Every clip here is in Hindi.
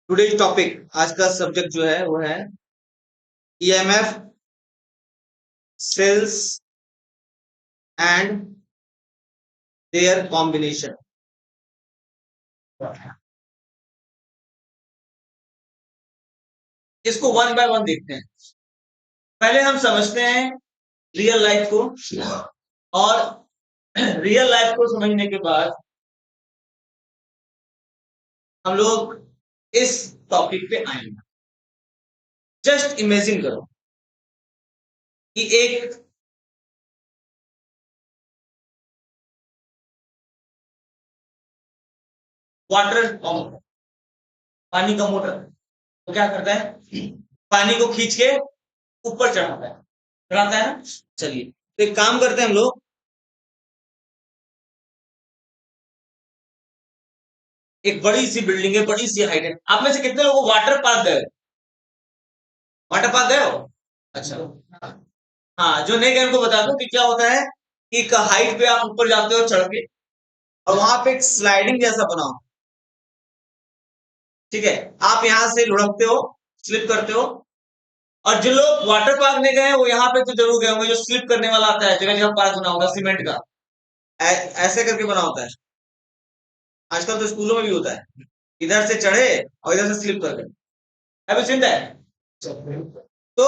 टुडेज टॉपिक आज का सब्जेक्ट जो है वो है EMF cells and their combination. इसको वन बाय वन देखते हैं। पहले हम समझते हैं रियल लाइफ को, और रियल लाइफ को समझने के बाद हम लोग इस टॉपिक पे आएंगे। जस्ट इमेजिन करो कि एक वाटर पंप, पानी का मोटर, तो क्या करता है, पानी को खींच के ऊपर चढ़ाता है ना। चलिए, तो एक काम करते हैं हम लोग। एक बड़ी सी बिल्डिंग है, बड़ी सी हाइट है। आप में से कितने लोगों को वाटर पार्क गए? वाटर पार्क गए हो? अच्छा। हाँ, जो नहीं गए उनको बता दो कि क्या होता है कि एक हाइट पे आप ऊपर जाते हो चढ़ के, और वहां पे एक स्लाइडिंग जैसा बना हो। ठीक है, आप यहाँ से लुढ़कते हो, स्लिप करते हो। और जो लोग वाटर पार्क में गए वो यहाँ पे तो जरूर गए होंगे, जो स्लिप करने वाला आता है, जगह जगह पार्क बना होगा सीमेंट का। ऐसे करके बना होता है। आजकल तो स्कूलों में भी होता है, इधर से चढ़े और इधर से स्लिप कर गए। अभी चिंता है। तो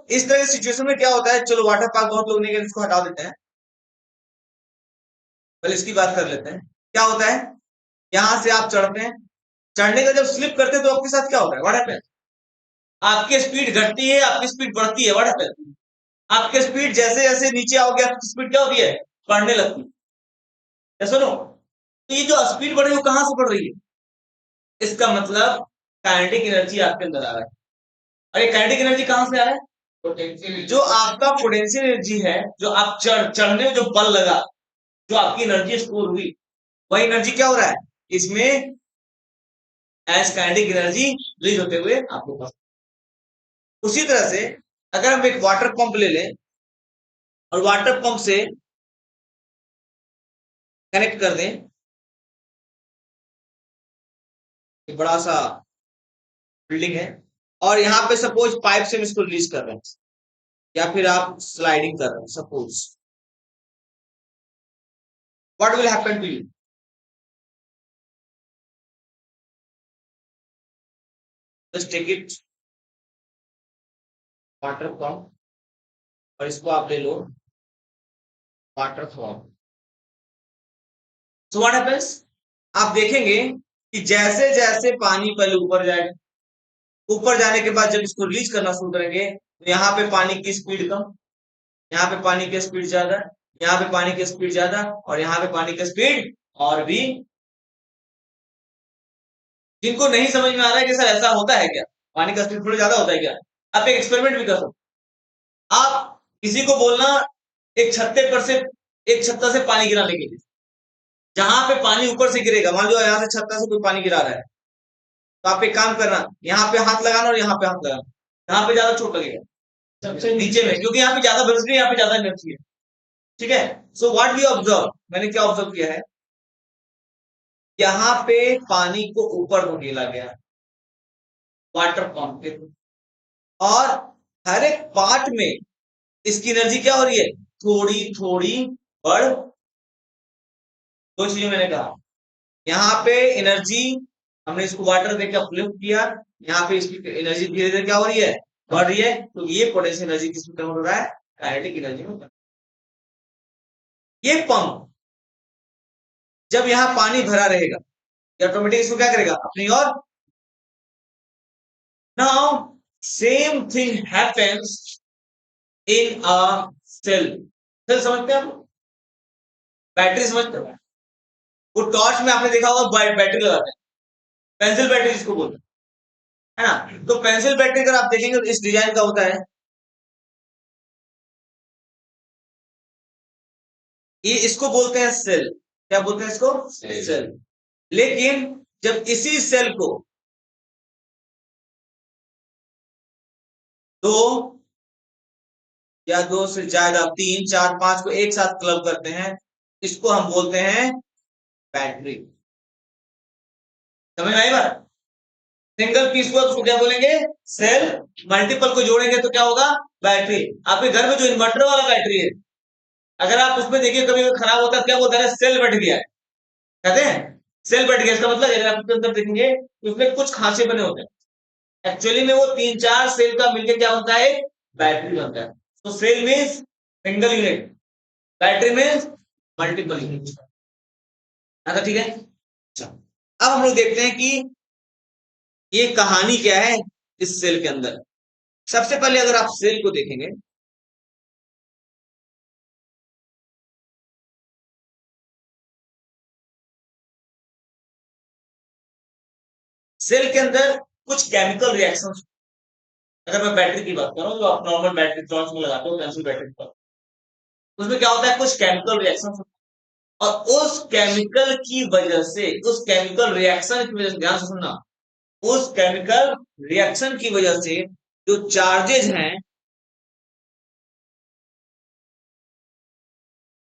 इस तरह की सिचुएशन में क्या होता है, चलो वाटर पार्क बहुत लोग नहीं गए, इसको हटा देते हैं। पहले इसकी बात कर लेते हैं। क्या होता है, यहां से आप चढ़ते हैं, चढ़ने का जब स्लिप करते हैं तो आपके साथ क्या होता है, व्हाट हैपेंस? आपकी स्पीड घटती है, आपकी स्पीड बढ़ती है, व्हाट हैपेंस? आपकी स्पीड जैसे जैसे नीचे आओगे आपकी स्पीड क्या होती है, बढ़ने लगती है। सुनो, तो ये जो स्पीड बढ़ रही है वो कहां से बढ़ रही है? इसका मतलब काइनेटिक एनर्जी आपके अंदर आ रहा है। अरे काइनेटिक एनर्जी कहां से आ रहा है? पोटेंशियल, जो आपका पोटेंशियल एनर्जी है, जो आप चढ़ने में जो बल लगा, जो आपकी एनर्जी स्टोर हुई, वही एनर्जी क्या हो रहा है इसमें, एज काइनेटिक एनर्जी रिलीज होते हुए आपको पास। उसी तरह से अगर हम एक वाटर पंप ले लें और वाटर पंप से कनेक्ट कर दें, एक बड़ा सा बिल्डिंग है, और यहाँ पे सपोज पाइप से हम इसको रिलीज कर रहे हैं, या फिर आप स्लाइडिंग कर रहे हैं suppose, what will happen to you? Just take it, water pump, और इसको आप ले लो water form. So what happens, आप देखेंगे कि जैसे जैसे पानी पहले ऊपर जाएगा, ऊपर जाने के बाद जब इसको रिलीज करना शुरू करेंगे तो यहाँ पे पानी की स्पीड कम, यहाँ पे पानी की स्पीड ज्यादा, यहाँ पे पानी की स्पीड ज्यादा, और यहाँ पे पानी की स्पीड और भी। जिनको नहीं समझ में आ रहा है कि सर ऐसा होता है क्या, पानी का स्पीड थोड़ा ज्यादा होता है क्या, आप एक एक्सपेरिमेंट भी कर सकते। आप किसी को बोलना एक छत्ते पर से, एक छत्ता से पानी गिराने के लिए, जहां पे पानी ऊपर से गिरेगा, मान लो यहाँ से छत्ता से कोई पानी गिरा रहा है, तो आप एक काम करना, यहाँ पे हाथ लगाना और यहाँ पे हाथ लगाना, यहाँ पे ज्यादा चोट लगेगा सबसे नीचे में, क्योंकि यहाँ पे ज्यादा वेलोसिटी, यहाँ पे ज्यादा एनर्जी है। ठीक है, सो व्हाट वी ऑब्जर्व, मैंने क्या ऑब्जर्व किया है, यहाँ पे पानी को ऊपर धकेला गया वाटर पंप के, और हर एक पार्ट में इसकी एनर्जी क्या हो रही है, थोड़ी थोड़ी बढ़। दो चीजें मैंने कहा, यहाँ पे एनर्जी, हमने इसको वाटर देकर अपलिफ्ट किया, यहाँ पे इसकी एनर्जी धीरे धीरे क्या हो रही है, बढ़ रही है, तो ये पोटेंशियल एनर्जी किसमें कन्वर्ट हो रहा है, काइनेटिक एनर्जी में। ये पंप जब यहाँ पानी भरा रहेगा, ये ऑटोमेटिक इसको क्या करेगा अपनी ओर। Now same thing happens in a cell. Cell समझते हैं आप, बैटरी समझते हो, वो टॉर्च में आपने देखा होगा बैटरी लगाते हैं, पेंसिल बैटरी जिसको बोलते हैं, है ना। तो पेंसिल बैटरी अगर आप देखेंगे तो इस डिजाइन का होता है, ये इसको बोलते हैं सेल। क्या बोलते हैं इसको, सेल। लेकिन जब इसी सेल को दो या दो से ज्यादा, तीन चार पांच को एक साथ क्लब करते हैं, इसको हम बोलते हैं बैटरी। समझ में आई बात? सिंगल पीस हुआ तो उसको क्या बोलेंगे? सेल। मल्टीपल को जोड़ेंगे तो क्या होगा? बैटरी। आपके घर में जो इन्वर्टर वाला बैटरी है, अगर आप उसमें देखिए कभी खराब होता है, क्या बोलते हैं? सेल बैठ गया है, कहते हैं सेल बैठ गया। इसका मतलब अगर आप उसके अंदर देखेंगे तो उसमें कुछ खांचे बने होते हैं, एक्चुअली में वो 3-4 सेल का मिलकर क्या बनता है? बैटरी बनता है। तो cell means single unit, battery means multiple unit. अच्छा ठीक है। अच्छा, अब हम लोग देखते हैं कि ये कहानी क्या है इस सेल के अंदर। सबसे पहले अगर आप सेल को देखेंगे, सेल के अंदर कुछ केमिकल रिएक्शंस। अगर मैं बैटरी की बात करूं, जो आप नॉर्मल बैटरी टॉर्च में लगाते हो, पेंसिल बैटरी पर, उसमें क्या होता है? कुछ केमिकल रिएक्शन, और उस केमिकल की वजह से, उस केमिकल रिएक्शन की वजह से, ध्यान से सुनना, उस केमिकल रिएक्शन की वजह से जो चार्जेज हैं,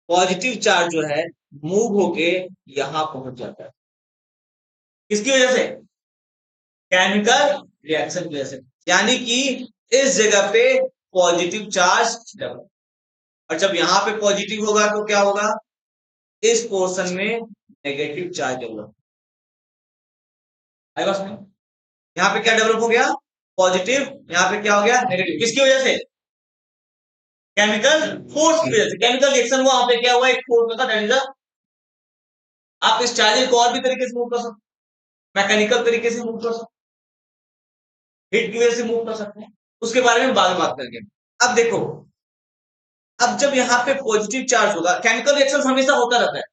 पॉजिटिव चार्ज जो है मूव होके यहां पहुंच जाता है। किसकी वजह से? केमिकल रिएक्शन की वजह से। यानी कि इस जगह पे पॉजिटिव चार्ज डेवलप, और जब यहां पे पॉजिटिव होगा तो क्या होगा? इस पोर्शन में नेगेटिव चार्ज डेवलप। आई बात समझ? यहाँ पे क्या डेवलप हो गया? पॉजिटिव। यहाँ पे क्या हो गया? नेगेटिव। किसकी वजह से? केमिकल फोर्स की वजह से। केमिकल रिएक्शन हुआ, वहां पे क्या हुआ? एक फोर्स था, दैट इज अ। आप इस चार्जेस को और भी तरीके से मूव कर सकते हैं, मैकेनिकल तरीके से मूव कर सकते हैं, हीट की वजह से मूव कर सकते हैं। उसके बारे में बाद में बात करेंगे। अब देखो, अब जब यहाँ पे पॉजिटिव चार्ज होगा, केमिकल रिएक्शन हमेशा होता रहता है,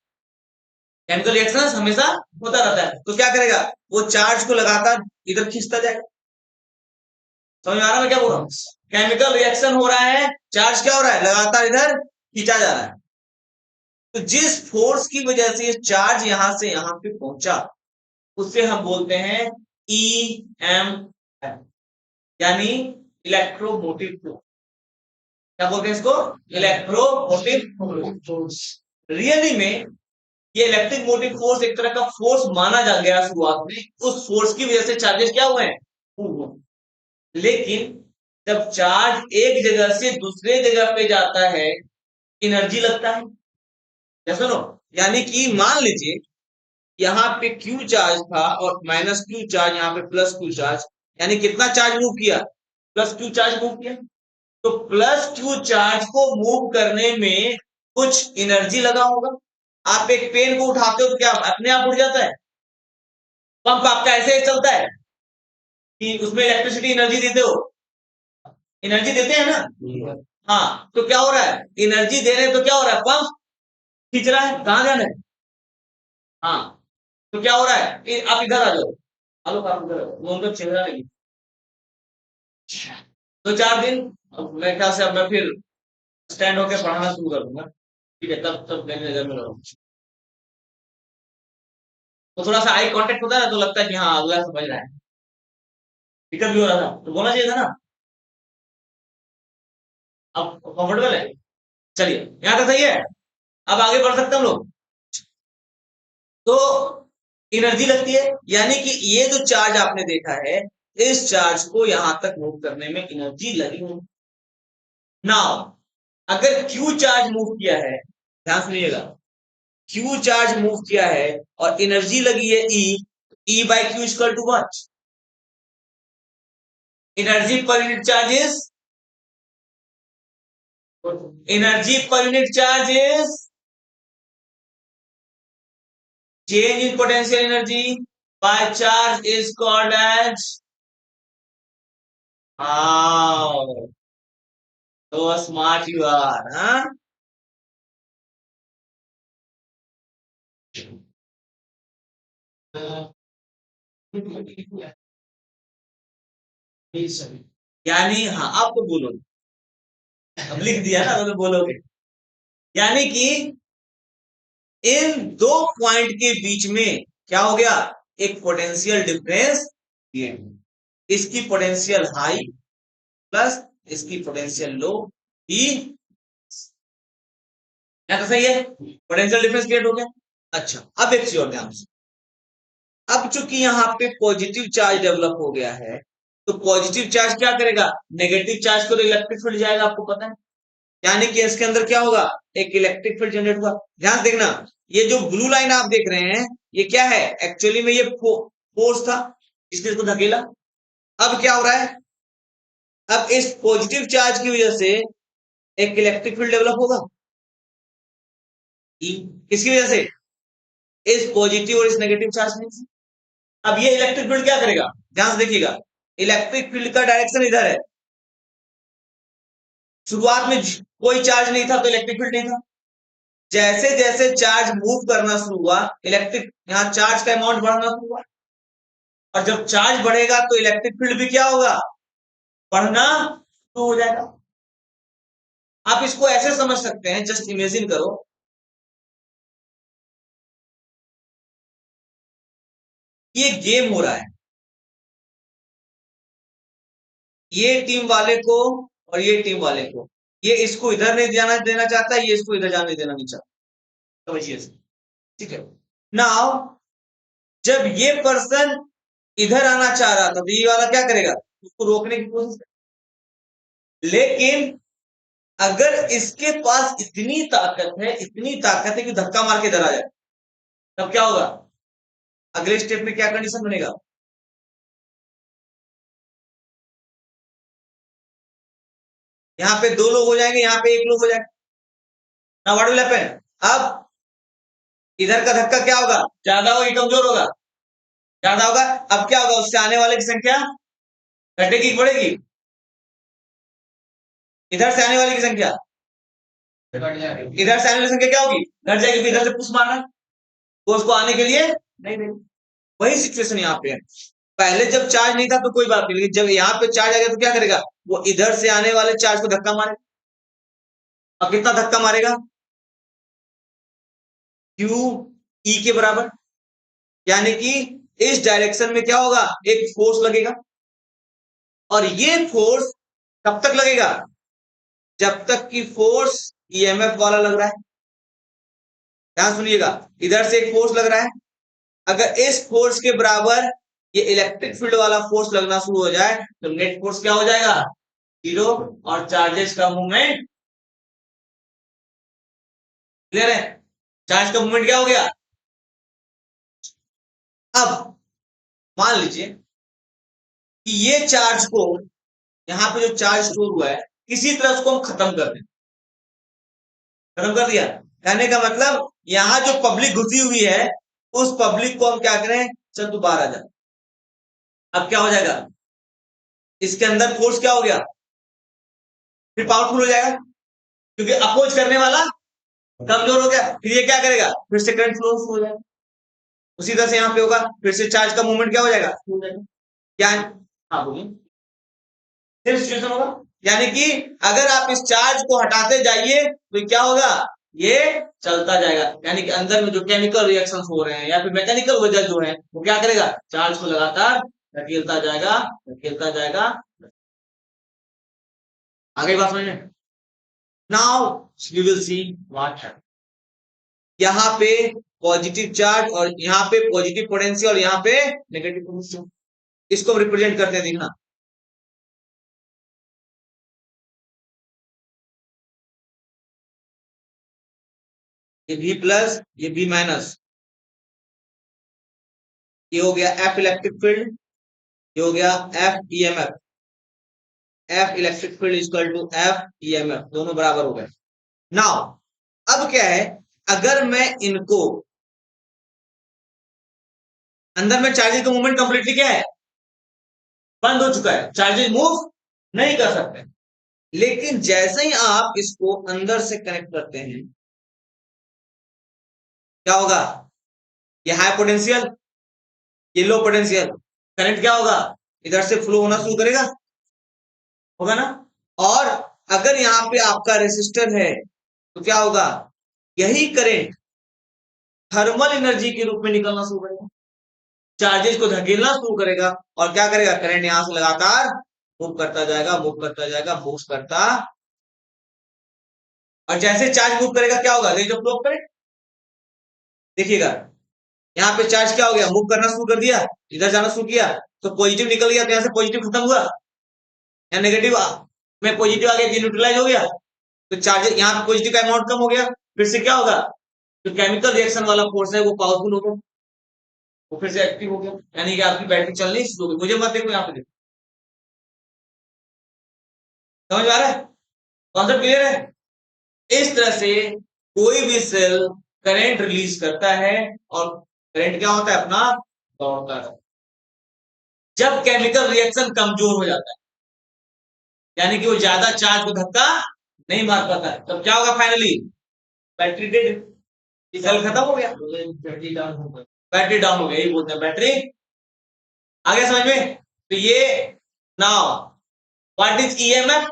केमिकल रिएक्शन हमेशा होता रहता है, तो क्या करेगा? वो चार्ज को लगातार इधर खींचता जाएगा। समझ में आ रहा है मैं क्या बोल रहा हूँ? केमिकल रिएक्शन हो रहा है, चार्ज क्या हो रहा है? लगातार इधर खींचा जा रहा है। तो जिस फोर्स की वजह से ये चार्ज यहां से यहां पे पहुंचा, उससे हम बोलते हैं ई एम एफ, यानी इलेक्ट्रोमोटिव फ्लो। क्या बोलते हैं इसको? Electromotive force. रियली में ये इलेक्ट्रिक मोटिव फोर्स एक तरह का फोर्स माना जा गया शुरुआत में। उस फोर्स की वजह से चार्जेस क्या हुए हैं? लेकिन जब चार्ज एक जगह से दूसरे जगह पे जाता है, एनर्जी लगता है। क्या सुनो, यानी कि मान लीजिए यहाँ पे क्यू चार्ज था और माइनस क्यू चार्ज, यहाँ पे प्लस क्यू चार्ज, यानी कितना चार्ज मूव किया? प्लस क्यू चार्ज मूव किया। तो प्लस क्यू चार्ज को मूव करने में कुछ एनर्जी लगा होगा। आप एक पेन को उठाते हो तो क्या अपने आप उड़ जाता है? पंप आपका ऐसे ही चलता है कि उसमें इलेक्ट्रिसिटी एनर्जी देते हो, एनर्जी देते हैं ना। हाँ, तो क्या हो रहा है? एनर्जी दे रहे हैं तो क्या हो रहा है? पंप खींच रहा है, कहां जाना है? हाँ, तो क्या हो रहा है? आप इधर आ जाओ। हेलो, आप इधर आओ, वो उनका चेहरा नहीं। 2-4 दिन, अब मेरे ख्याल से अब मैं फिर स्टैंड होकर पढ़ाना शुरू कर दूंगा। ठीक है, तब तब मेरे नजर में रहो। तो थोड़ा सा आई कांटेक्ट होता है ना, तो लगता है कि हाँ अगला समझ रहा है। दिक्कत भी हो रहा था तो बोलना चाहिए था ना। अब कंफर्टेबल है? चलिए, यहाँ तक सही है। अब आगे बढ़ सकते हैं हम लोग। तो एनर्जी लगती है, यानी कि ये जो चार्ज आपने देखा है, इस चार्ज को यहां तक मूव करने में एनर्जी लगी है। नाउ अगर क्यू चार्ज मूव किया है, ध्यान सुनिएगा, क्यू चार्ज मूव किया है और एनर्जी लगी है E by Q equal to what? Energy per unit charge is, energy per unit charge is change in potential energy by charge is called as, how so smart you are, huh? यानी हाँ, आप तो बोलो, अब लिख दिया ना तो बोलोगे। यानी कि इन दो पॉइंट के बीच में क्या हो गया? एक पोटेंशियल डिफरेंस क्रिएट। इसकी पोटेंशियल हाई प्लस इसकी पोटेंशियल लो ही, क्या तो सही है? पोटेंशियल डिफरेंस क्रिएट हो गया। अच्छा, अब एक चीज और ध्यान से, अब अब चूंकि यहाँ पे पॉजिटिव चार्ज डेवलप हो गया है, तो पॉजिटिव चार्ज क्या करेगा, नेगेटिव चार्ज को तो इलेक्ट्रिक फील्ड जाएगा, आपको पता है। यानी कि इसके अंदर क्या होगा, एक इलेक्ट्रिक फील्ड जनरेट होगा। ध्यान से देखना, ये जो ब्लू लाइन आप देख रहे हैं, ये क्या है, एक्चुअली में ये फोर्स था, इसने इसको धकेला। अब क्या हो रहा है, अब इस पॉजिटिव चार्ज की वजह से एक इलेक्ट्रिक फील्ड डेवलप होगा। किसकी वजह से, इस पॉजिटिव और इस नेगेटिव चार्ज में से। अब ये इलेक्ट्रिक फील्ड क्या करेगा, ध्यान से देखिएगा, इलेक्ट्रिक फील्ड का डायरेक्शन इधर है। शुरुआत में कोई चार्ज नहीं था तो इलेक्ट्रिक फील्ड नहीं था। जैसे जैसे चार्ज मूव करना शुरू हुआ, इलेक्ट्रिक यहां चार्ज का अमाउंट बढ़ना शुरू हुआ, और जब चार्ज बढ़ेगा तो इलेक्ट्रिक फील्ड भी क्या होगा, बढ़ना शुरू हो जाएगा। आप इसको ऐसे समझ सकते हैं, जस्ट इमेजिन करो, ये गेम हो रहा है, ये टीम वाले को और ये टीम वाले को, ये इसको इधर नहीं जाना देना चाहता है, ये इसको इधर जाने देना नहीं चाहता, समझिए। ठीक है, नाउ जब ये पर्सन इधर आना चाह रहा था, तो ये वाला क्या करेगा, उसको रोकने की कोशिश करेगा। लेकिन अगर इसके पास इतनी ताकत है, इतनी ताकत है कि धक्का मार के इधर आ जाए, तब क्या होगा, अगले स्टेप में क्या कंडीशन बनेगा, यहाँ पे दो लोग हो जाएंगे, यहाँ पे एक लोग हो जाएगा। नाउ व्हाट विल हैपन, अब इधर का धक्का क्या होगा, ज्यादा होगा, कमजोर होगा, ज्यादा होगा। अब क्या होगा, उससे आने वाले की संख्या घटेगी, बढ़ेगी, इधर से आने वाले की संख्या, इधर से आने वाली संख्या क्या होगी, घट जाएगी, इधर से पुश मारना, वो उसको आने के लिए नहीं देगी। वही सिचुएशन यहाँ पे है, पहले जब चार्ज नहीं था तो कोई बात नहीं, लेकिन जब यहाँ पे चार्ज आ गया तो क्या करेगा, वो इधर से आने वाले चार्ज को धक्का मारेगा। अब कितना धक्का मारेगा, क्यू ई के बराबर, यानी कि इस डायरेक्शन में क्या होगा, एक फोर्स लगेगा, और ये फोर्स कब तक लगेगा, जब तक कि फोर्स ईएमएफ वाला लग रहा है। ध्यान सुनिएगा, इधर से एक फोर्स लग रहा है, अगर इस फोर्स के बराबर ये इलेक्ट्रिक फील्ड वाला फोर्स लगना शुरू हो जाए, तो नेट फोर्स क्या हो जाएगा, जीरो, और चार्जेस का मूवमेंट, क्लियर है, चार्ज का मूवमेंट क्या हो गया। अब मान लीजिए कि ये चार्ज को, यहां पे जो चार्ज स्टोर हुआ है, किसी तरह उसको हम खत्म कर दें, खत्म कर दिया, कहने का मतलब यहां जो पब्लिक घुसी हुई है, उस पब्लिक को हम क्या करें, चल तू बाहर आ जा। अब क्या हो जाएगा, इसके अंदर फोर्स क्या हो गया, फिर पावरफुल हो जाएगा, क्योंकि अपोज करने वाला कमजोर हो गया, फिर ये क्या करेगा, फिर से करंट फ्लो हो जाएगा, उसी तरह से यहाँ पे होगा, फिर से चार्ज का मूवमेंट क्या हो जाएगा, क्या है, हाँ बोलिए, सेम सिचुएशन होगा। यानी कि अगर आप इस चार्ज को हटाते जाइए तो क्या होगा, ये चलता जाएगा, यानी कि अंदर में जो केमिकल रिएक्शंस हो रहे हैं या फिर मैकेनिकल वजह जो है, वो क्या करेगा, चार्ज को लगातार धकेलता जाएगा, धकेलता जाएगा। आगे बात समझ में, now we will see what happens. यहाँ पे पॉजिटिव चार्ज और यहाँ पे पॉजिटिव पोटेंशियल और यहाँ पे नेगेटिव पोटेंशियल, इसको रिप्रेजेंट करते हैं, देखना, ये V प्लस, ये V माइनस, ये हो गया F इलेक्ट्रिक फील्ड, ये हो गया F EMF, F electric field equal to F EMF, दोनों बराबर हो गए। नाउ अब क्या है, अगर मैं इनको, अंदर में चार्जेस का मूवमेंट कंप्लीटली क्या है, बंद हो चुका है, चार्जेस मूव नहीं कर सकते, लेकिन जैसे ही आप इसको अंदर से कनेक्ट करते हैं, क्या होगा, ये हाई पोटेंशियल, ये लो पोटेंशियल, करंट क्या होगा, इधर से फ्लो होना शुरू करेगा, होगा ना। और अगर यहाँ पे आपका रेसिस्टर है तो क्या होगा, यही करंट थर्मल एनर्जी के रूप में निकलना शुरू करेगा, चार्जेस को धकेलना शुरू करेगा, और क्या करेगा, करंट यहां से लगातार मूव करता जाएगा, मूव करता जाएगा, मूव करता, और जैसे चार्ज मूव करेगा क्या होगा, रेंज ऑफ फ्लो करंट, देखिएगा, यहाँ पे चार्ज क्या हो गया, मूव करना शुरू कर दिया, इधर जाना शुरू किया, तो पॉजिटिव निकल गया, तो यहाँ से पॉजिटिव खत्म हुआ, या नेगेटिव में पॉजिटिव आ गया, न्यूट्रलाइज हो गया, तो चार्ज यहाँ पे पॉजिटिव का अमाउंट कम हो गया, फिर से क्या होगा, जो केमिकल रिएक्शन वाला फोर्स है वो पावरफुल हो गया, वो फिर से एक्टिव हो गया, यानी कि आपकी बैटरी चलनी शुरू हो गई। मुझे मत देखो, यहाँ पे देखो, समझ आ रहा है, कॉन्सेप्ट क्लियर है। इस तरह से कोई भी सेल करंट रिलीज करता है, और करंट क्या होता है अपना, दौड़ता है। जब केमिकल रिएक्शन कमजोर हो जाता है, यानी कि वो ज्यादा चार्ज को धक्का नहीं मार पाता है, तब क्या होगा, फाइनली बैटरी डेड, सेल खत्म हो गया, बैटरी डाउन हो गया, यही बोलते हैं बैटरी। आगे समझ में, तो ये now what is EMF,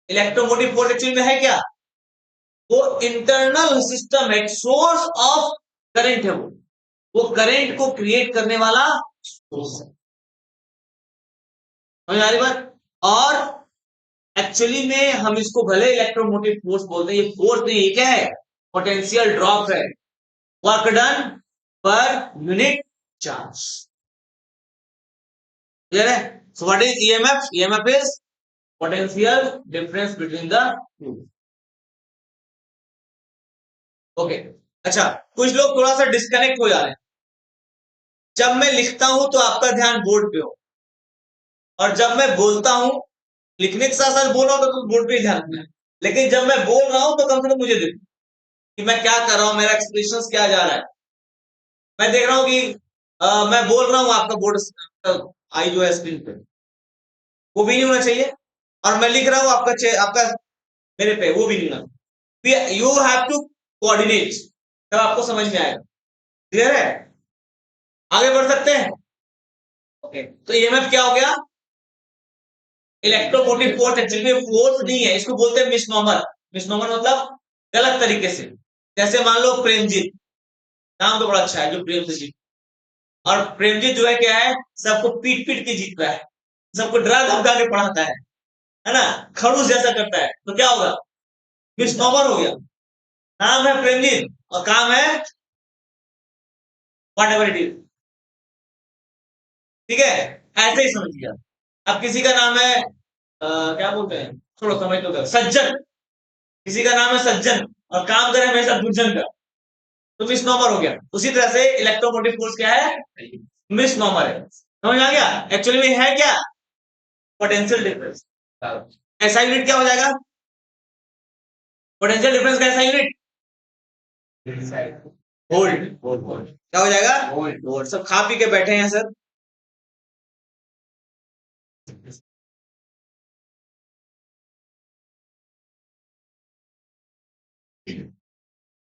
electromotive force actually में है क्या, वो इंटरनल सिस्टम है, सोर्स ऑफ करंट है, वो करंट को क्रिएट करने वाला सोर्स है, समझ आ रही बात। और एक्चुअली में हम इसको भले इलेक्ट्रोमोटिव फोर्स बोलते हैं, ये फोर्स नहीं, ये क्या है, पोटेंशियल ड्रॉप है, work done per unit charge, clear है। So what is EMF, EMF is potential difference between the two, okay. अच्छा, कुछ लोग थोड़ा सा डिस्कनेक्ट हो जा रहे हैं, जब मैं लिखता हूं तो आपका ध्यान बोर्ड पे हो, और जब मैं बोलता हूं, लिखने के साथ साथ बोल रहा हूं तो बोर्ड पे ही ध्यान रखना है, लेकिन जब मैं बोल रहा हूं तो कम से कम मुझे देखो कि मैं क्या कर रहा हूं, मेरा एक्सप्रेशन क्या जा रहा है। मैं देख रहा हूं कि मैं बोल रहा हूं, आपका बोर्ड आई जो है स्क्रीन पे, वो भी नहीं होना चाहिए, और मैं लिख रहा हूं आपका आपका मेरे पे, वो भी नहीं होना, यू हैव टू कोऑर्डिनेट, तब आपको समझ में आएगा, क्लियर है। आगे बढ़ सकते हैं, ओके। तो ईएमएफ क्या हो गया, इलेक्ट्रोमोटिव फोर्स, एक्चुअली फोर्स नहीं है, इसको बोलते हैं मिसनॉमर, मिसनॉमर मतलब गलत तरीके से। जैसे मान लो प्रेमजीत, नाम तो बड़ा अच्छा है, जो प्रेम से जीत, और प्रेमजीत जो है क्या है, सबको पीट पीट के जीतता है, सबको डरा धमका के पढ़ाता है ना, खड़ूस जैसा करता है, तो क्या होगा, मिसनॉमर हो गया। नाम है प्रेमजीत और काम है वॉट एवर इट इज, ठीक है, ऐसे ही समझिए। अब किसी का नाम है क्या बोलते हैं, थोड़ा समझ लो, सज्जन, किसी का नाम है सज्जन और काम करे हमेशा दुर्जन का, तो मिसनॉमर हो गया। उसी तरह से इलेक्ट्रोमोटिव फोर्स क्या है, मिसनॉमर है, समझ आ गया। एक्चुअली में है क्या, पोटेंशियल डिफरेंस, ऐसा यूनिट क्या हो जाएगा, पोटेंशियल डिफरेंस का ऐसा यूनिट वोल्ट, क्या हो जाएगा, वोल्ट। सब खा पी के बैठे हैं सर,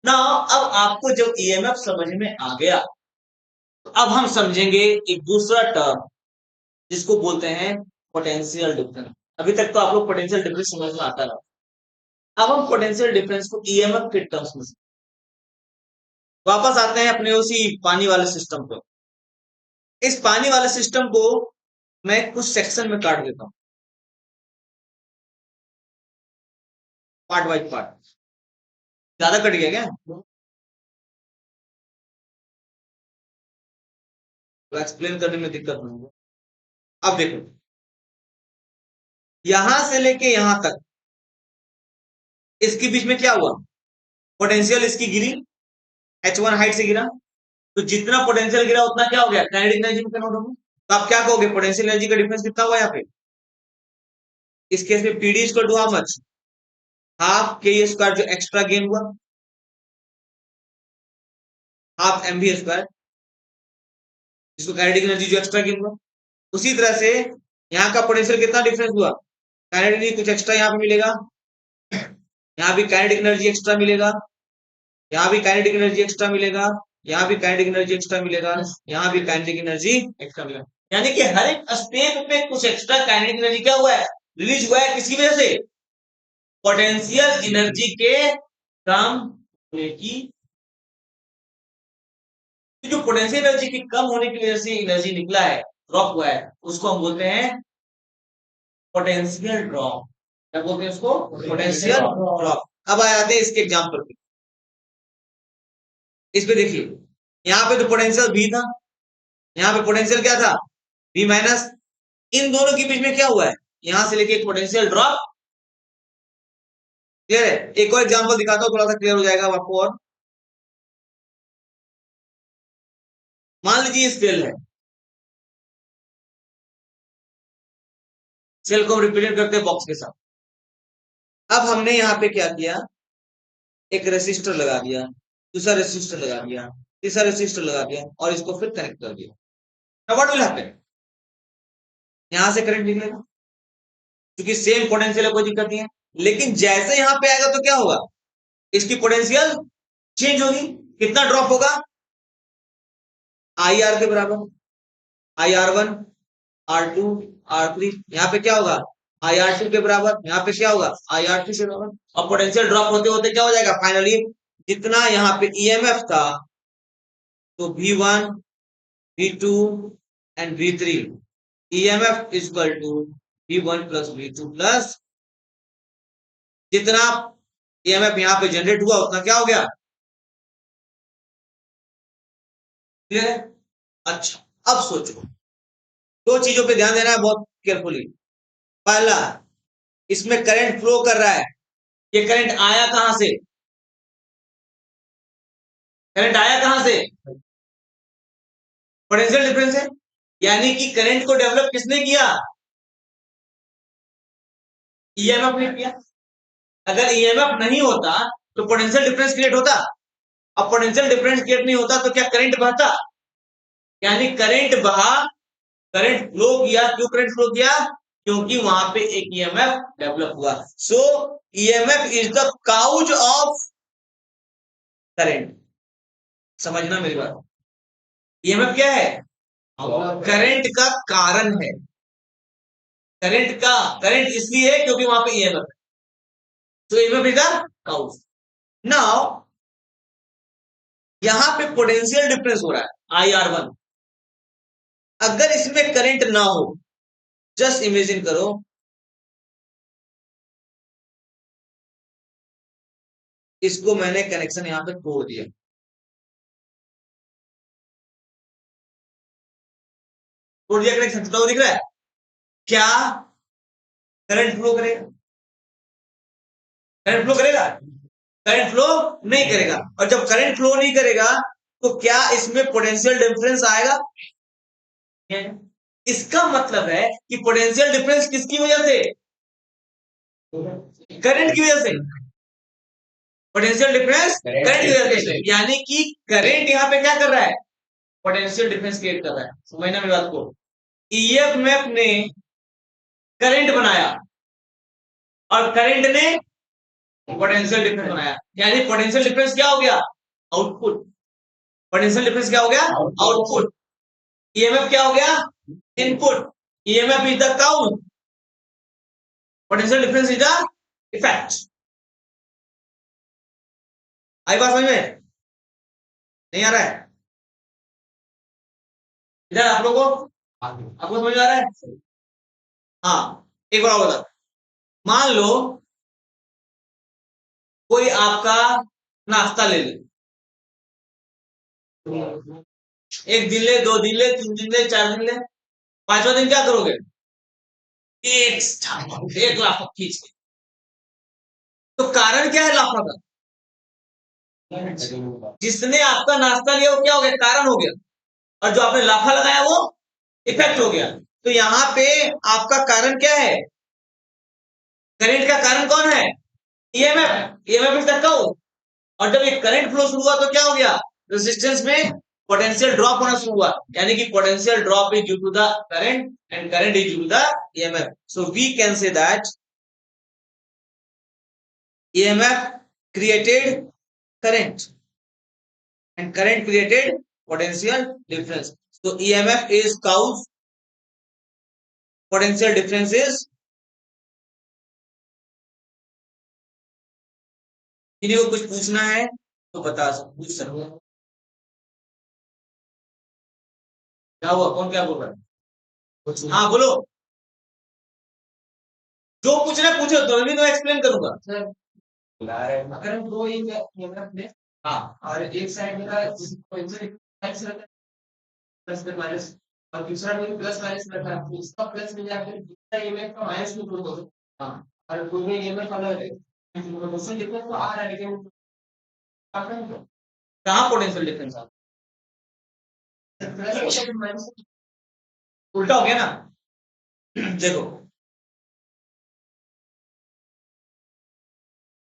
ना। अब आपको जब ईएमएफ समझ में आ गया, तो अब हम समझेंगे एक दूसरा टर्म जिसको बोलते हैं पोटेंशियल डिफरेंस। अभी तक तो आप लोग पोटेंशियल डिफरेंस समझ में आता रहा, अब हम पोटेंशियल डिफरेंस को ईएमएफ के टर्म्स में वापस आते हैं अपने उसी पानी वाले सिस्टम पे। इस पानी वाले सिस्टम को मैं कुछ सेक्शन में काट देता हूं, पार्ट वाइज पार्ट, ज्यादा कट गया क्या, तो एक्सप्लेन करने में दिक्कत नहीं होगा। अब देखो, यहां से लेके यहां तक, इसके बीच में क्या हुआ, पोटेंशियल इसकी गिरी, h1 हाइट से गिरा, तो जितना पोटेंशियल गिरा उतना क्या हो गया, काइनेटिक एनर्जी में कन्वर्ट हो गया। तो आप क्या कहोगे, पोटेंशियल एनर्जी का डिफरेंस कितना हुआ यहाँ पे, इस केस में PD equal to how much, half के स्क्वायर जो एक्स्ट्रा गेन हुआ, हाफ एम वी स्क्वायर, जिसको काइनेटिक एनर्जी जो एक्स्ट्रा गेन हुआ। उसी तरह से यहाँ का पोटेंशियल कितना डिफरेंस हुआ, काइनेटिक एनर्जी कुछ एक्स्ट्रा यहाँ पे मिलेगा, यहाँ भी काइनेटिक एनर्जी एक्स्ट्रा मिलेगा, यहाँ भी काइनेटिक एनर्जी एक्स्ट्रा मिलेगा, यहाँ भी काइनेटिक एनर्जी एक्स्ट्रा मिलेगा, यहाँ भी काइनेटिक एनर्जी एक्स्ट्रा मिलेगा, यानी कि हर एक स्टेप पे कुछ एक्स्ट्रा काइनेटिक एनर्जी क्या हुआ है, रिलीज हुआ है, किसकी वजह से, पोटेंशियल एनर्जी के कम होने की। जो पोटेंशियल एनर्जी की कम होने की वजह से एनर्जी निकला है, ड्रॉप हुआ है, उसको हम बोलते हैं पोटेंशियल ड्रॉप। क्या बोलते हैं उसको, पोटेंशियल ड्रॉप। अब आ जाते हैं इसके एग्जाम्पल पे, इस पे देखिए, यहाँ पे तो पोटेंशियल भी था, यहाँ पे पोटेंशियल क्या था, V माइनस। इन दोनों के बीच में क्या हुआ है, यहां से लेके पोटेंशियल ड्रॉप। क्लियर है? एक और एग्जांपल दिखाता हूं, थोड़ा सा क्लियर हो जाएगा आपको। और मान लीजिए सेल है, सेल को हम रिप्रेजेंट करते हैं बॉक्स के साथ। अब हमने यहाँ पे क्या किया, एक रेसिस्टर लगा दिया, दूसरा रेसिस्टर लगा दिया, तीसरा रेसिस्टर लगा दिया, और इसको फिर कनेक्ट कर दिया। Now what will happen? यहां से करंट निकलेगा, क्योंकि सेम पोटेंशियल है, कोई दिक्कत नहीं है। लेकिन जैसे यहां पे आएगा तो क्या होगा, इसकी पोटेंशियल चेंज होगी। कितना ड्रॉप होगा, आई आर के बराबर, I R one, R two, R three. यहाँ पे क्या होगा, आई आर टू के बराबर, यहाँ पे क्या होगा, आई आर थ्री के बराबर। और पोटेंशियल ड्रॉप होते होते क्या हो जाएगा फाइनली, जितना यहाँ पे ईएमएफ था, तो V1, V2 and V3, EMF is equal to V1 plus V2 plus जितना ईएमएफ यहाँ पे जनरेट हुआ उतना क्या हो गया। क्लियर है? अच्छा, अब सोचो, दो चीजों पे ध्यान देना है बहुत केयरफुली। पहला, इसमें करंट फ्लो कर रहा है, ये करंट आया कहां से, करंट आया कहां से, पोटेंशियल डिफरेंस है। यानी कि करंट को डेवलप किसने किया, ईएमएफ ने किया। अगर ईएमएफ नहीं होता तो पोटेंशियल डिफरेंस क्रिएट होता। अब पोटेंशियल डिफरेंस क्रिएट नहीं होता तो क्या करंट बहता, यानी करंट बहा, करंट फ्लो किया। क्यों करंट फ्लो किया, क्योंकि वहां पे एक ईएमएफ डेवलप हुआ। So EMF is the cause of current. समझना मेरी बात, ईएमएफ क्या है, करंट का कारण है। करंट का, करंट इसलिए है क्योंकि वहां पे ईएमएफ है। So EMF is the cause. Now यहां पे पोटेंशियल डिफरेंस हो रहा है आई आर वन। अगर इसमें करंट ना हो, जस्ट इमेजिन करो, इसको मैंने कनेक्शन यहां पे तोड़ दिया, तोड़ दिया कनेक्शन, तो दिख रहा है क्या, करंट फ्लो करेगा, करंट फ्लो करेगा, करंट फ्लो नहीं करेगा। और जब करंट फ्लो नहीं करेगा तो क्या इसमें पोटेंशियल डिफरेंस आएगा, इसका मतलब है कि पोटेंशियल डिफरेंस किसकी वजह से, करंट की वजह से। पोटेंशियल डिफरेंस करंट की वजह से, यानी कि करंट यहां पे क्या कर रहा है, पोटेंशियल डिफरेंस क्रिएट कर रहा है। समझना मेरी बात को, ईएमएफ ने करंट बनाया और करंट ने पोटेंशियल डिफरेंस बनाया, यानी पोटेंशियल डिफरेंस क्या हो गया, आउटपुट। पोटेंशियल डिफरेंस क्या हो गया, आउटपुट। ईएमएफ क्या हो गया, input. EMF is the cause, potential difference is the effect. आई बात समझ में, नहीं आ रहा है इधर आप लोगों को, आपको समझ में आ रहा है। हाँ, एक बार और बता, मान लो कोई आपका नाश्ता ले ले, एक दिन ले, दो दिन ले, तीन दिन ले, चार दिन ले, पांचवा दिन क्या करोगे, एक लाफा खींच के। तो कारण क्या है लाफा का, जिसने आपका नाश्ता लिया वो क्या हो गया, कारण हो गया, और जो आपने लाफा लगाया वो इफेक्ट हो गया। तो यहाँ पे आपका कारण क्या है, करंट का कारण कौन है, EMF. EMF is the cause. और जब ये करंट फ्लो शुरू हुआ तो क्या हो गया, रेजिस्टेंस में पोटेंशियल ड्रॉप होना शुरू हुआ, यानी कि potential drop is due to the current and current is due to the EMF. So we can say that EMF created current and current created potential difference. So EMF is cause, potential difference is, किसी को कुछ पूछना है तो बता सकते, पूछ सकते हैं। क्या हुआ, कौन क्या बोल रहा है, हाँ बोलो, जो पूछना है पूछो, तो मैं एक्सप्लेन करूंगा सर। अगर हम दो ईएमएफ ने, हाँ, और एक साइड में एक्स रहता है प्लस में माइनस, और दूसरा में प्लस माइनस रहता है, तो इसका प्लस में जाकर दूसरा ईएमएफ का माइनस में प्रूव होगा। हाँ, और दोनों ईएमएफ अलग है, पोटेंशियल डिफरेंस तो आ रहा है, लेकिन कहाँ पोटेंशियल डिफरेंस आ रहा है? उल्टा हो गया ना। देखो,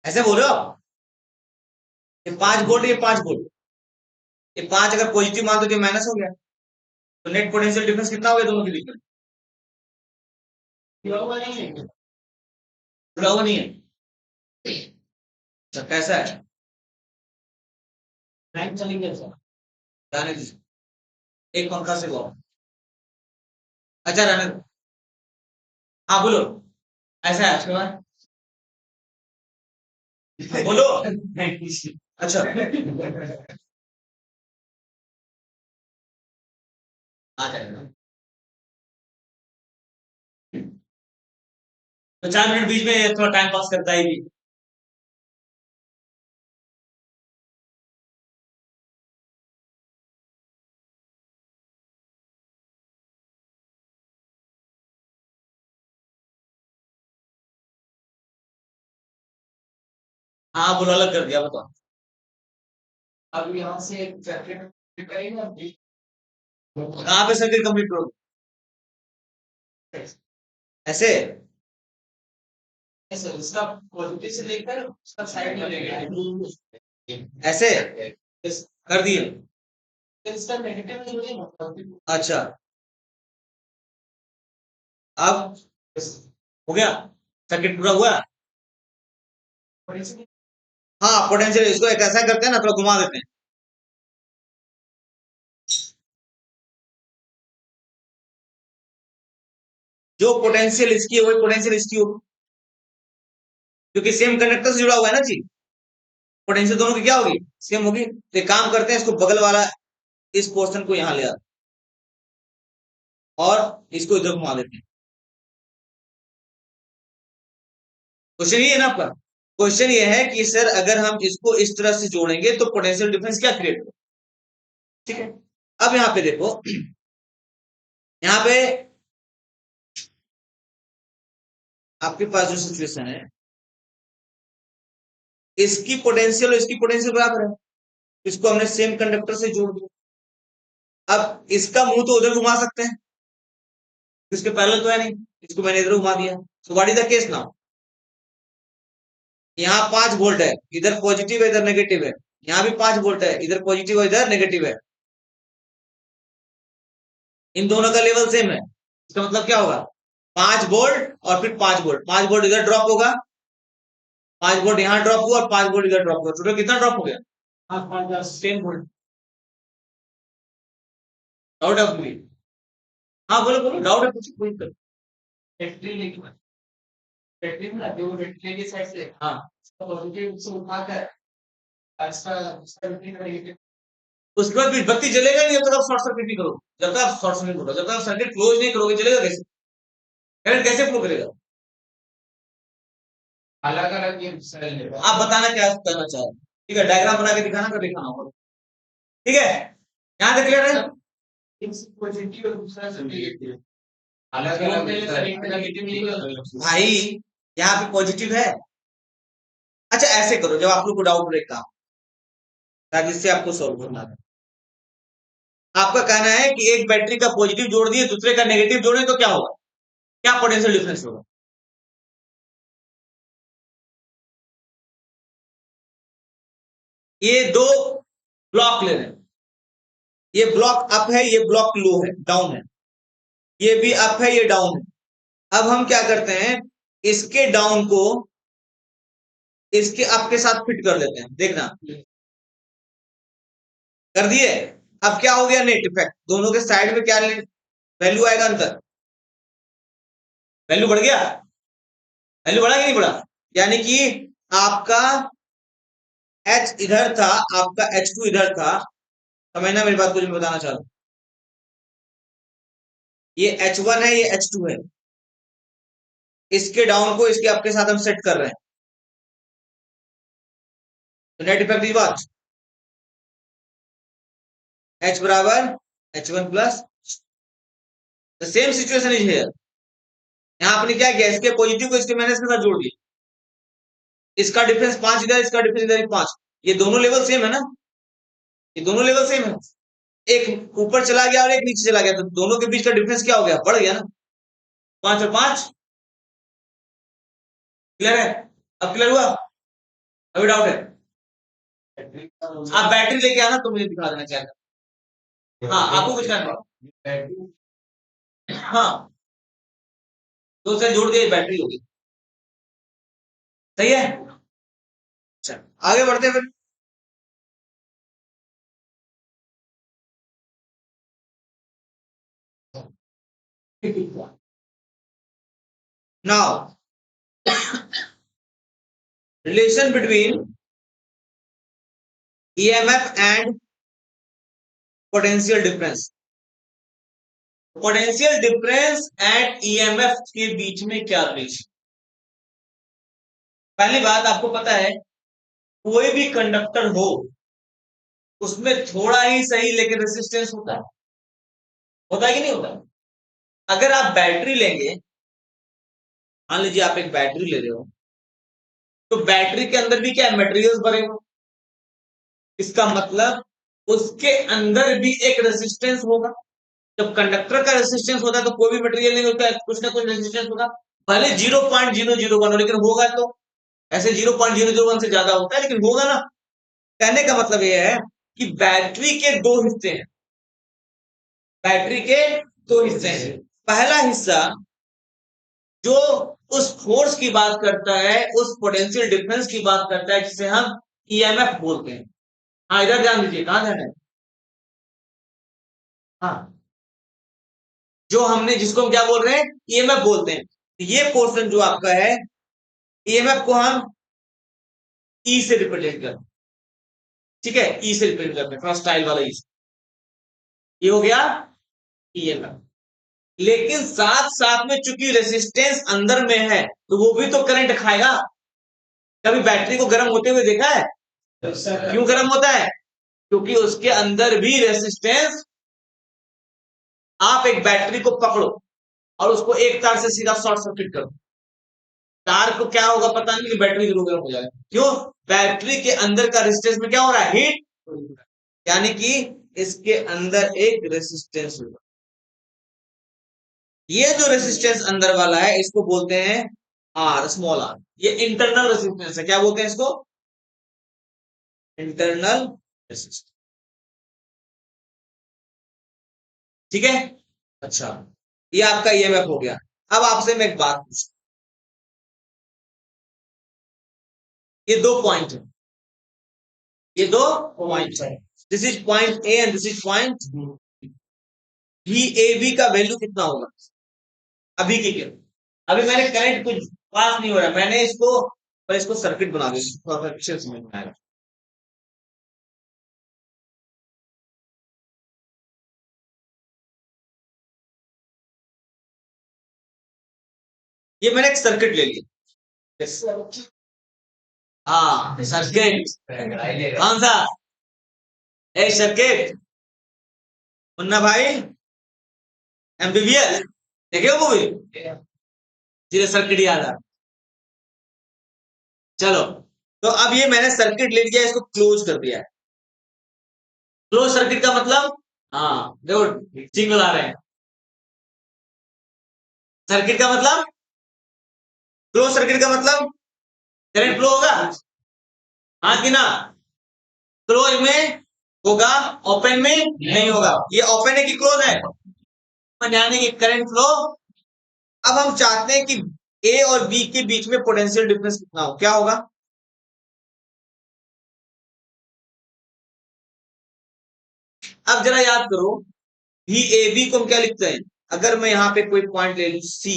ऐसे बोलो आप, ये 5 वोल्ट, ये 5 वोल्ट, ये 5 अगर पॉजिटिव मान दो तो माइनस हो गया, तो नेट पोटेंशियल डिफरेंस कितना हो गया दोनों के बीच में? जुड़ा हुआ नहीं है, जुड़ा हुआ नहीं है। अच्छा, कैसा है? लाइन चली गया सर, जाने दीजिए, एक पंखा से हुआ। अच्छा, रहने दो। हाँ बोलो, ऐसा है आपके पास, बोलो। अच्छा, आ जाएगा, तो 4 मिनट बीच में थोड़ा टाइम पास करता है भी। हाँ बोलो, अलग कर दिया, बताओ। अब यहाँ से सर्किट करेंगे, कहाँ पे सर्किट कंप्लीट करोगे? ऐसे, ऐसे उसका पॉजिटिव से लेकर उसका साइड में लेंगे, ऐसे कर दिए। इसका नेगेटिव नहीं होगा। अच्छा, अब हो गया, सर्किट पूरा हुआ। हाँ, पोटेंशियल इसको एक ऐसा करते हैं ना, थोड़ा घुमा देते हैं। जो पोटेंशियल इसकी है वही पोटेंशियल इसकी होगी, क्योंकि सेम कंडक्टर से जुड़ा हुआ है ना जी। पोटेंशियल दोनों की क्या होगी? सेम होगी। तो एक काम करते हैं, इसको बगल वाला इस पोर्शन को यहां ले आते हैं और इसको इधर घुमा देते हैं। क्वेश्चन ये है ना आपका, क्वेश्चन ये है कि सर अगर हम इसको इस तरह से जोड़ेंगे तो पोटेंशियल डिफरेंस क्या क्रिएट होगा। ठीक है, अब यहां पे देखो, यहां पे आपके पास जो सिचुएशन है, इसकी पोटेंशियल और इसकी पोटेंशियल बराबर है, इसको हमने सेम कंडक्टर से जोड़ दिया। अब इसका मुंह तो उधर घुमा सकते हैं, इसके पैरेलल तो है नहीं, इसको मैंने इधर घुमा दिया। सो what is the case now, यहाँ 5 वोल्ट है, इधर पॉजिटिव है इधर नेगेटिव है, यहाँ भी 5 वोल्ट है, इधर पॉजिटिव है इधर नेगेटिव है, इन दोनों का लेवल सेम है। इसका मतलब क्या होगा, 5 वोल्ट और फिर 5 वोल्ट, 5 वोल्ट इधर ड्रॉप होगा, 5 वोल्ट यहाँ ड्रॉप हुआ और 5 वोल्ट इधर ड्रॉप हुआ, टोटल कितना ड्रॉप हो गया? 10 वोल्ट। डाउट है आपको? हाँ बोलो बोलो, डाउट है, पूछो कोई कर। बैटरी लेके, बैटरी में जो बैटरी के साइड से, हाँ, पॉजिटिव से उठाकर इसका नेगेटिव, उसके बाद भी बत्ती जलेगा नहीं जब तक आप शॉर्ट सर्किट नहीं करो, जब तक आप शॉर्ट सर्किट करो, जब तक आप सर्किट क्लोज नहीं करोगे जलेगा कैसे? करंट कैसे फ्लो करेगा? अलग अलग ये सेल, आप बताना क्या करना चाह रहे हैं। ठीक है, डायग्राम बना के दिखाना, कर दिखाना होगा। ठीक है, यहाँ तक क्लियर है? पॉजिटिव और दूसरा नेगेटिव, अलग अलग भाई, यहाँ पे पॉजिटिव है। अच्छा ऐसे करो, जब आप लोग को डाउट ब्रेक का, ताकि इससे आपको सॉल्व करना है। आपका कहना है कि एक बैटरी का पॉजिटिव जोड़ दिए दूसरे का नेगेटिव जोड़े तो क्या होगा, क्या पोटेंशियल डिफरेंस होगा? ये दो ब्लॉक ले रहे हैं, ये ब्लॉक अप है, ये ब्लॉक लो है, डाउन है, ये भी अप है, ये डाउन है। अब हम क्या करते हैं, इसके डाउन को इसके अप के साथ फिट कर लेते हैं, देखना, कर दिए। अब क्या हो गया, नेट इफेक्ट, दोनों के साइड में क्या वैल्यू आएगा, अंतर, वैल्यू बढ़ गया, वैल्यू बढ़ा कि नहीं बढ़ा? यानी कि आपका H इधर था, आपका H2 इधर था, समझना मेरी बात को जो मैं बताना चाह रहा हूं। ये H1 है, ये H2 है, इसके डाउन को इसके अप के साथ हम सेट कर रहे हैं, तो नेट इफेक्ट की बात, H बराबर H1 plus the same situation is here. यहाँ आपने क्या किया, इसके पॉजिटिव को इसके माइनस के साथ जोड़ दिया, इसका डिफरेंस 5 इधर, इसका डिफरेंस इधर 5, ये दोनों लेवल सेम है ना, ये दोनों लेवल सेम है, एक ऊपर चला गया और एक नीचे चला गया, तो दोनों के बीच का डिफरेंस क्या हो गया, बढ़ गया ना, 5 और 5। क्लियर है, अब क्लियर हुआ, अभी डाउट है? आप बैटरी लेके आना तो मुझे दिखा देना क्या है। हाँ आपको कुछ करना, हाँ दो से जोड़ दिया बैटरी होगी, सही है। अच्छा आगे बढ़ते हैं फिर। Now relation between EMF and potential difference, potential difference and EMF के बीच में क्या रिलेशन। पहली बात आपको पता है, कोई भी कंडक्टर हो उसमें थोड़ा ही सही लेकिन रेसिस्टेंस होता है कि नहीं होता। अगर आप बैटरी लेंगे, मान लीजिए आप एक बैटरी ले रहे हो, तो बैटरी के अंदर भी क्या है, मटेरियल्स भरे हो, इसका मतलब उसके अंदर भी एक रेसिस्टेंस होगा। जब कंडक्टर का रेसिस्टेंस होता है तो कोई भी मटेरियल नहीं होता है, कुछ ना कुछ रेसिस्टेंस होगा, भले 0.001 हो लेकिन होगा। तो ऐसे 0.001 से ज्यादा होता है लेकिन होगा ना। कहने का मतलब यह है कि बैटरी के दो हिस्से हैं, बैटरी के दो हिस्से हैं। पहला हिस्सा जो उस फोर्स की बात करता है, उस पोटेंशियल डिफरेंस की बात करता है, जिसे हम ईएमएफ बोलते हैं। हाँ इधर ध्यान दीजिए, कहां ध्यान है, हाँ जो हमने जिसको हम क्या बोल रहे हैं, ईएमएफ बोलते हैं। ये पोर्शन जो आपका है, ईएमएफ को हम ई से रिप्रेजेंट करते हैं, ठीक है, ई से रिप्रेजेंट करते हैं, थोड़ा स्टाइल वाला ई। ये हो गया ईएमएफ। लेकिन साथ साथ में चूंकि रेसिस्टेंस अंदर में है तो वो भी तो करंट खाएगा। कभी बैटरी को गर्म होते हुए देखा है? क्यों गर्म होता है? क्योंकि उसके अंदर भी रेसिस्टेंस। आप एक बैटरी को पकड़ो और उसको एक तार से सीधा शॉर्ट सर्किट करो, तार को क्या होगा पता नहीं, बैटरी जरूर गर्म हो जाएगा। क्यों? बैटरी के अंदर का रेसिस्टेंस में क्या हो रहा है, हीट, यानी कि इसके अंदर एक रेसिस्टेंस होगा। ये जो रेसिस्टेंस अंदर वाला है इसको बोलते हैं आर, स्मॉल आर। ये इंटरनल रेसिस्टेंस है, क्या बोलते हैं इसको, इंटरनल रेसिस्टेंस, ठीक है। अच्छा ये आपका ईएमएफ हो गया। अब आपसे मैं एक बात पूछ, ये दो पॉइंट है, ये दो पॉइंट है, this is point A and this is point B. A B का वैल्यू कितना होगा अभी की क्या, अभी मैंने करंट कुछ पास नहीं हो रहा, मैंने इसको पर इसको सर्किट बना दिया, थोड़ा सा अच्छे से समझ में आएगा। ये मैंने एक सर्किट ले लिया, हाँ सर्किट, कौन सा, एक सर्किट, मुन्ना भाई एमबीबीएस देखे हो मूवी, सीधे सर्किट याद आ। चलो तो अब ये मैंने सर्किट ले लिया, इसको क्लोज कर दिया है। क्लोज सर्किट का मतलब, हाँ देखो सिग्नल आ रहे हैं, सर्किट का मतलब, क्लोज सर्किट का मतलब करंट फ्लो होगा, हाँ कि ना, क्लोज में होगा, ओपन में नहीं होगा। ये ओपन है कि क्लोज है, यानी कि करंट फ्लो। अब हम चाहते हैं कि ए और बी के बीच में पोटेंशियल डिफरेंस कितना हो, क्या होगा, अब जरा याद करो, भी ए बी को हम क्या लिखते हैं, अगर मैं यहां पे कोई पॉइंट ले लू सी,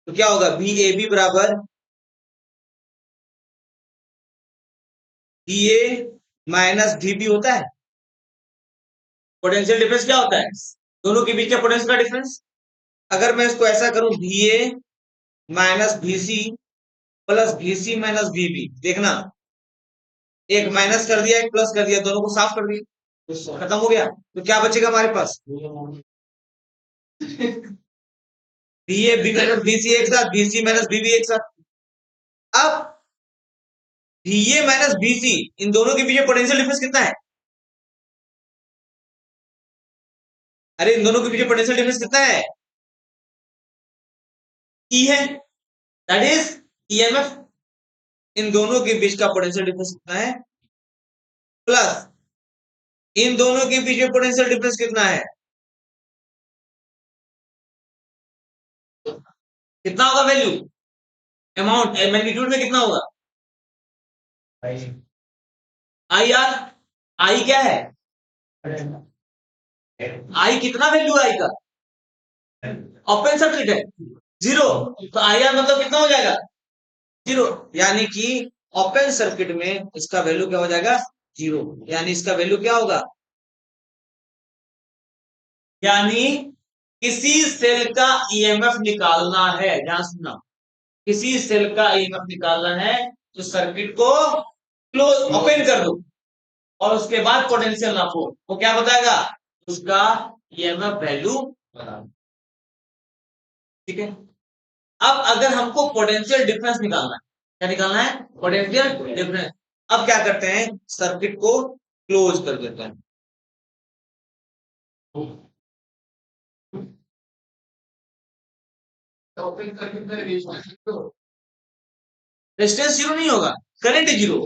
तो क्या होगा, भी ए बी बराबर भी ए माइनस भी बी होता है। पोटेंशियल डिफरेंस क्या होता है, दोनों के बीच का पोटेंशियल का डिफरेंस। अगर मैं इसको ऐसा करूं, भी ए माइनस भी सी प्लस भी सी माइनस भी बी, देखना एक माइनस कर दिया एक प्लस कर दिया, दोनों को साफ कर दिया, खत्म हो गया, तो क्या बचेगा हमारे पास? B A B minus B C एक साथ, B C minus B B एक साथ। अब B A minus B C, इन दोनों के बीच पोटेंशियल डिफरेंस कितना है? अरे इन दोनों के बीच पोटेंशियल डिफरेंस कितना है? ई है, दैट इज ईएमएफ। इन दोनों के बीच का पोटेंशियल डिफरेंस कितना है? प्लस इन दोनों के बीच पोटेंशियल डिफरेंस कितना है? कितना होगा वैल्यू? अमाउंट मैग्नीट्यूड में कितना होगा? I are. आई क्या है? आई कितना वैल्यू है आई का? ओपन सर्किट है, जीरो। तो आई आर मतलब कितना हो जाएगा? जीरो। यानी कि ओपन सर्किट में इसका वैल्यू क्या हो जाएगा? जीरो। यानी इसका वैल्यू क्या होगा? यानी किसी सेल का ईएमएफ निकालना है, ध्यान सुनना, किसी सेल का ईएमएफ निकालना है तो सर्किट को क्लोज ओपन कर दो और उसके बाद पोटेंशियल नापो, वो क्या बताएगा? उसका ईएमएफ वैल्यू बता। ठीक है। अब अगर हमको पोटेंशियल डिफरेंस निकालना है, क्या निकालना है? Potential difference. अब क्या करते हैं? सर्किट को क्लोज कर देते हैं। रेजिस्टेंस जीरो नहीं होगा, करंट जीरो।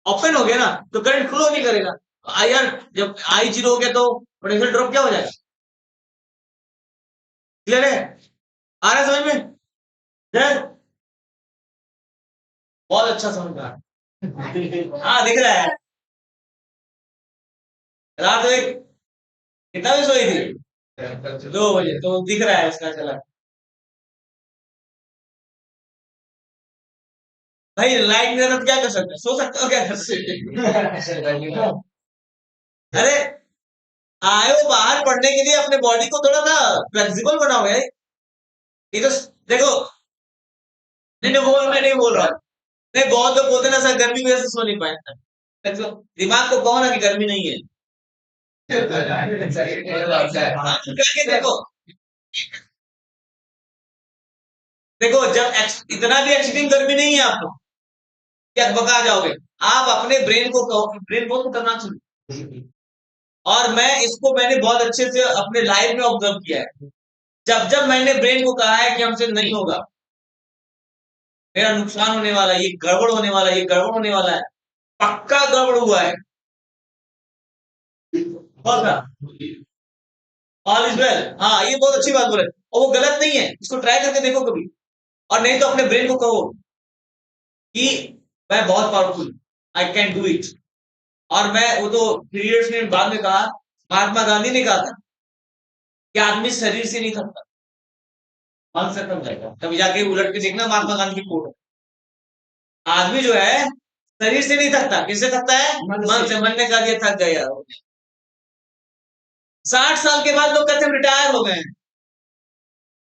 ओपन हो गया ना, तो करंट फ्लो नहीं करेगा। आई आर जब आई जीरो हो गया तो पोटेंशियल ड्रॉप क्या हो जाएगा? क्लियर है? आ रहा है समझ में? है? बहुत अच्छा समझ रहा है। हाँ दिख रहा है। रात में कितना बजे सोई थी? 2 बजे, तो दिख रहा है उसका चला। भाई लाइट नहीं रहता तो क्या कर सकते? सो सकते हो क्या कर सकते? अरे आए हो बाहर पढ़ने के लिए, अपने बॉडी को थोड़ा सा फ्लेक्सिबल बनाओ यार। ये तो देखो, नहीं नहीं वो मैं नहीं बोल रहा। नहीं बहुत लोग बोलते ना सर गर्मी की वजह से सो नहीं पाए, तो दिमाग को कहो ना कि गर्मी नहीं है। करके देखो, देखो जब इतना भी एक्सट्रीम गर्मी नहीं है आपको, क्या बका जाओगे? आप अपने ब्रेन को कहो, ब्रेन बहुत खतरनाक चीज, और मैं इसको मैंने बहुत अच्छे से अपने लाइफ में ऑब्जर्व किया है। जब जब मैंने ब्रेन को कहा है कि हमसे नहीं होगा, मेरा नुकसान होने वाला है, ये गड़बड़ होने वाला है, ये गड़बड़ होने वाला है, पक्का गड़बड़ हुआ है। ऑल इज वेल, हाँ ये बहुत अच्छी बात बोले, और वो गलत नहीं है, इसको ट्राई करके देखो कभी। और नहीं तो अपने ब्रेन को कहो कि मैं बहुत powerful, I can do it. और मैं वो तो पीरियड्स ने बाद में कहा, महात्मा गांधी ने कहा था कि आदमी शरीर से नहीं थकता, मन से थक जाएगा। तभी जाके उलट के देखना महात्मा गांधी की कोट। आदमी जो है शरीर से नहीं थकता, किससे थकता है? मन से। मन ने कहा दिया थक गया। 60 साल के बाद लोग कहते हैं रिटायर हो गए हैं।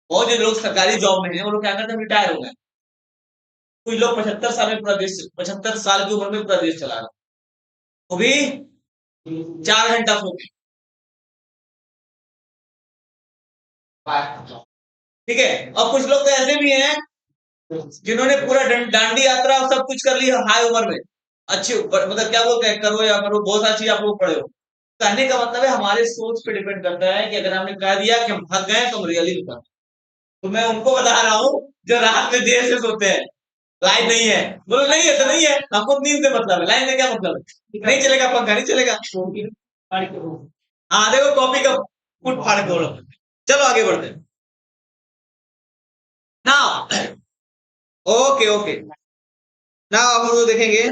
बहुत जो लोग सरकारी जॉब में हैं वो लोग क्या करते हैं? रिटायर हो गए। कुछ लोग 75 साल में पूरा देश, 75 साल की उम्र में पूरा देश चला रहा, वो भी 4 घंटा सो के। ठीक है। और कुछ लोग तो ऐसे भी हैं जिन्होंने पूरा डांडी यात्रा और सब कुछ कर लिया हाई उम्र में, अच्छी मतलब क्या बोलते हैं, करो या करो, बहुत सारी चीज आप लोग पढ़े हो। कहने का मतलब है हमारे सोच पे डिपेंड करता है कि अगर हमने कह दिया कि हम थक गए तो हम रियली नहीं थक। तो मैं उनको बता रहा हूँ जो रात में देर से सोते हैं, लाइट नहीं है, बोलो नहीं है तो नहीं है, हमको नींद से मतलब है, लाइट से क्या मतलब है? नहीं चलेगा पंखा, नहीं चलेगा। हाँ देखो कॉपी का फुट फाड़ के बोलो। चलो आगे बढ़ते हैं ना। ओके ओके, ना हम लोग देखेंगे।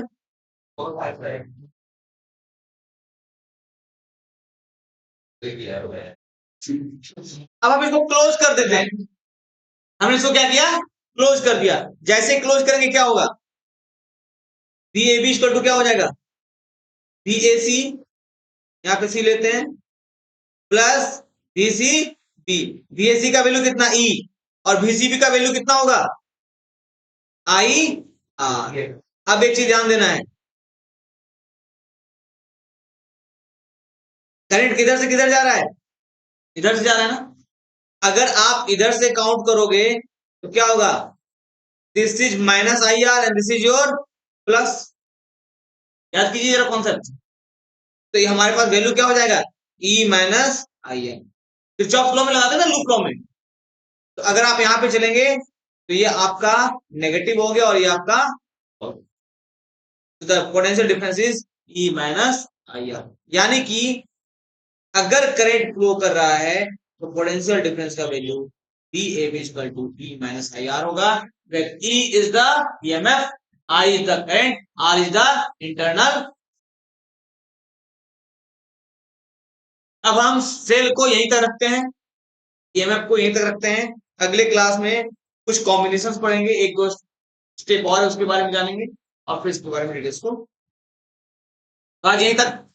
अब हम इसको क्लोज कर देते हैं। हमने इसको क्या किया? क्लोज कर दिया। जैसे क्लोज करेंगे क्या होगा? B A B equal to क्या हो जाएगा? बी ए सी, यहाँ पे सी लेते हैं, plus B C B. B A C का वैल्यू कितना? ई। और बी सी बी का वैल्यू कितना होगा? I R. अब एक चीज ध्यान देना है, करंट किधर से किधर जा रहा है? इधर से जा रहा है ना। अगर आप इधर से काउंट करोगे तो क्या होगा? This is minus I are and this is your plus. याद कीजिए जरा कॉन्सेप्ट। तो ये हमारे पास वैल्यू क्या हो जाएगा? E minus I N. Kirchhoff law में लगाते हैं ना, लूप लॉ में। तो अगर आप यहां पे चलेंगे तो ये आपका नेगेटिव हो गया और ये आपका, the potential difference is E minus I R. यानी कि अगर करंट फ्लो कर रहा है तो पोटेंशियल डिफरेंस का value D A equal to E minus I R होगा। Where E is the EMF, I is the current, R is the internal. अब हम सेल को यहीं तक रखते हैं, ईएमएफ को यहीं तक रखते हैं। अगले क्लास में कुछ कॉम्बिनेशंस पढ़ेंगे, एक दो स्टेप और उसके बारे में जानेंगे और फिर इसके बारे में डिटेल्स को। आज यहीं तक।